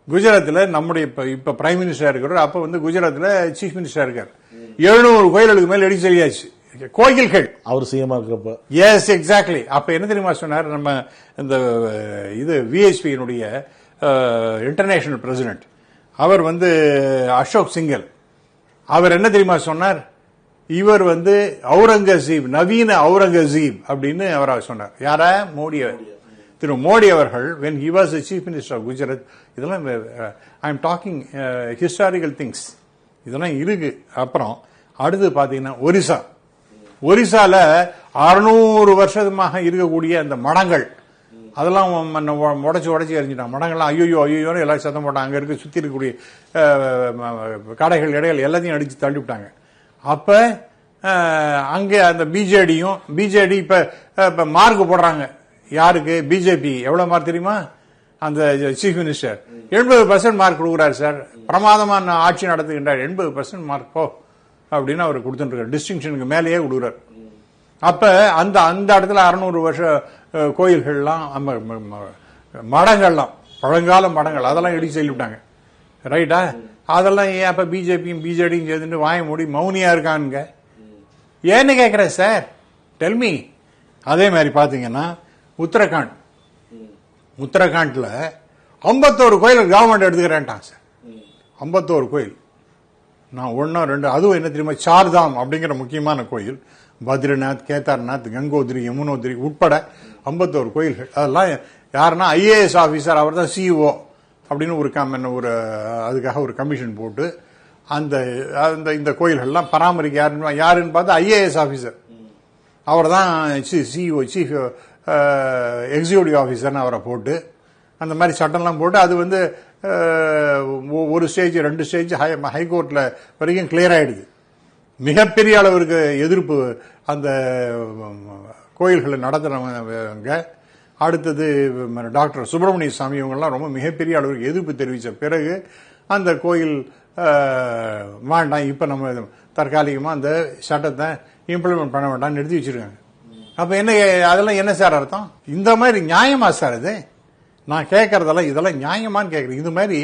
குஜராத்தில் நம்முடைய இப்ப பிரைம் மினிஸ்டர் இருக்கிறார். அப்ப வந்து குஜராத்தில் சீஃப் மினிஸ்டர் இருக்கார். 700 கோயில்களுக்கு மேல இடி சொல்லியாச்சு. கோயில்கள் அவர் சிஎம் இருக்கிறப்ப. Yes, exactly. அப்ப என்ன தெரியுமா சொன்னார்? நம்ம இந்த இது விஹெச்பியினுடைய இன்டர்நேஷனல் பிரசிடென்ட் அவர் வந்து அசோக் சிங்கல். அவர் என்ன தெரியுமா சொன்னார்? இவர் வந்து அவுரங்கசீப், நவீன அவுரங்கசீப் அப்படின்னு அவர் சொன்னார். யாரா? மோடி. திரு மோடி அவர்கள் when he was the chief minister of Gujarat. இதெல்லாம் I am talking historical things. இதெல்லாம் இருக்கு. அப்புறம் அடுத்து பாத்தீங்கன்னா ஒரிசால 600 வருஷமாக இருக்கக்கூடிய அந்த மடங்கள் அதெல்லாம் உடைச்சு எறிஞ்சிட்டாங்க. மடங்கள்லாம் ஐயோ எல்லாரும் சத்தம் போட்டாங்க. அங்க இருக்க சுத்தி இருக்கக்கூடிய கடைகள் இடைகள் எல்லாத்தையும் அடிச்சு தள்ளி விட்டாங்க. அப்ப அங்க அந்த பிஜேடி இப்ப மார்க் போடுறாங்க. யாருக்கு? பிஜேபி. எவ்வளவு மார்க் தெரியுமா? அந்த சீஃப் மினிஸ்டர் 80% மார்க் கொடுக்குறாரு. சார், பிரமாதமான ஆட்சி நடத்துகின்றார், 80% மார்க் போ அப்படின்னு அவர் கொடுத்துட்டு டிஸ்டிங்ஷனுக்கு மேலேயே கொடுக்குறாரு. அப்ப அந்த அந்த இடத்துல 600 வருஷ கோயில்கள்லாம் மடங்கள்லாம் பழங்கால மடங்கள் அதெல்லாம் இடிச்சு சொல்லிவிட்டாங்க. ரைட்டா? அதெல்லாம் ஏன் அப்ப பிஜேபியும் பிஜேடியும் சேர்ந்துட்டு வாய மூடி மௌனியா இருக்கானுங்க? ஏன்னு கேட்கிற சார், டெல்மி. அதே மாதிரி பாத்தீங்கன்னா உத்தரகாண்ட்ல 51 கோயில் கவர்மெண்ட் எடுத்துக்கிறேன்ட்டான் சார். 51 கோயில். நான் 1 2 அதுவும் என்ன தெரியுமா? சார்தாம் அப்படிங்கிற முக்கியமான கோயில். பத்ரிநாத், கேதார்நாத், கங்கோத்ரி, யமுனோத்ரி உட்பட 51 கோயில்கள். அதெல்லாம் யாருன்னா ஐஏஎஸ் ஆபீசர், அவர் தான் சிஇஓ அப்படின்னு ஒரு அதுக்காக ஒரு கமிஷன் போட்டு அந்த இந்த கோயில்கள்லாம் பராமரிக்க யாருன்னு பார்த்தா ஐஏஎஸ் ஆபீசர். அவர் தான் சிஇஓ, சீஃப் எக்ஸிக்யூட்டிவ் ஆபீசர்னு அவரை போட்டு அந்த மாதிரி சட்டம்லாம் போட்டு அது வந்து ஒரு ஸ்டேஜ் 2 ஸ்டேஜ் ஹைகோர்ட்ல வரைக்கும் கிளியர் ஆயிடுது. மிகப்பெரிய அளவிற்கு எதிர்ப்பு அந்த கோயில்களை நடத்துறவங்க. அடுத்தது டாக்டர் சுப்பிரமணிய சாமி இவங்கெல்லாம் ரொம்ப மிகப்பெரிய அளவிற்கு எதிர்ப்பு தெரிவித்த பிறகு அந்த கோயில் வேண்டாம், இப்ப நம்ம தற்காலிகமா அந்த சட்டத்தை இம்ப்ளிமெண்ட் பண்ண வேண்டாம் நிறுத்தி வச்சிருக்காங்க. அப்ப என்ன அதெல்லாம் என்ன சார் அர்த்தம்? இந்த மாதிரி நியாயமா சார் இது? நான் கேட்கறதெல்லாம் இதெல்லாம் நியாயமான்னு கேட்கறேன். இது மாதிரி